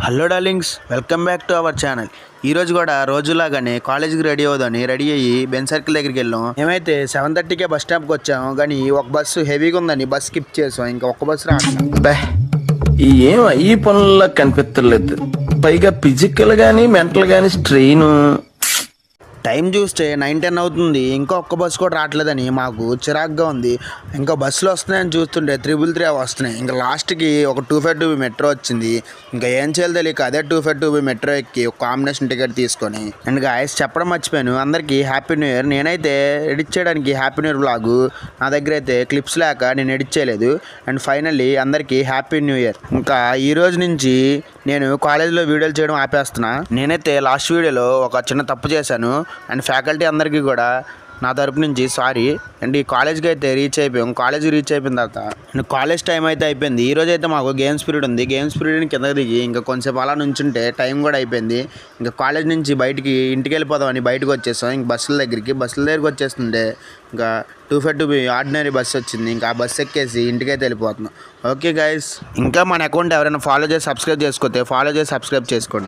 Hello darlings, welcome back to our channel. ఈ రోజు కూడా రోజులాగానే కాలేజీకి రెడీ అవుదాని రెడీ అయ్యి బెన్ సర్కిల్ దగ్గరికి వెళ్ళాం. మేమైతే 7:30కే బస్ స్టాప్కి వచ్చాము, కానీ ఒక బస్సు హెవీగా ఉందని బస్ స్కిప్ చేసాం. ఇంకా ఒక్క బస్సు రావట్లేదు. ఈ పనుల్లో కనిపించలేదు. పైగా ఫిజికల్ గానీ మెంటల్ గానీ స్ట్రెయిన్. టైం చూస్తే 9-10 అవుతుంది. ఇంకా ఒక్క బస్సు కూడా రావట్లేదని మాకు చిరాగ్గా ఉంది. ఇంకా బస్సులు వస్తున్నాయని చూస్తుంటే 333 వస్తున్నాయి. ఇంకా లాస్ట్కి ఒక 252 మెట్రో వచ్చింది. ఇంకా ఏం చేయాలో తెలియక అదే 252 మెట్రో ఎక్కి ఒక కాంబినేషన్ టికెట్ తీసుకొని అండ్ గాయస్ చెప్పడం మర్చిపోయాను, అందరికీ హ్యాపీ న్యూ ఇయర్. నేనైతే ఎడిట్ చేయడానికి హ్యాపీ న్యూ ఇయర్ వ్లాగ్ నా దగ్గర అయితే క్లిప్స్ లేక నేను ఎడిట్ చేయలేదు. అండ్ ఫైనల్లీ అందరికీ హ్యాపీ న్యూ ఇయర్. ఇంకా ఈ రోజు నుంచి నేను కాలేజీలో వీడియోలు చేయడం ఆపేస్తున్నా. నేనైతే లాస్ట్ వీడియోలో ఒక చిన్న తప్పు చేశాను. అండ్ ఫ్యాకల్టీ అందరికీ కూడా నా తరపు నుంచి సారీ. అండ్ ఈ కాలేజ్కి అయితే రీచ్ అయిపోయాం. కాలేజీ రీచ్ అయిపోయిన తర్వాత అండ్ కాలేజ్ టైం అయితే అయిపోయింది. ఈరోజు అయితే మాకు గేమ్స్ పీరియడ్ ఉంది. గేమ్స్ పీరియడ్ని కిందకి దిగి ఇంకా కొంచెంసేపు అలా నుంచుంటే టైం కూడా అయిపోయింది. ఇంకా కాలేజ్ నుంచి బయటికి ఇంటికి వెళ్ళిపోదామని బయటకు వచ్చేసాం. ఇంక బస్సుల దగ్గరికి వచ్చేస్తుంటే ఇంకా 252 ఆర్డినరీ బస్సు వచ్చింది. ఇంకా ఆ బస్సు ఎక్కేసి ఇంటికైతే వెళ్ళిపోతున్నాం. ఓకే గైస్, ఇంకా మన అకౌంట్ ఎవరైనా ఫాలో చేసి సబ్స్క్రైబ్ చేసుకోతే ఫాలో చేసి సబ్స్క్రైబ్ చేసుకోండి.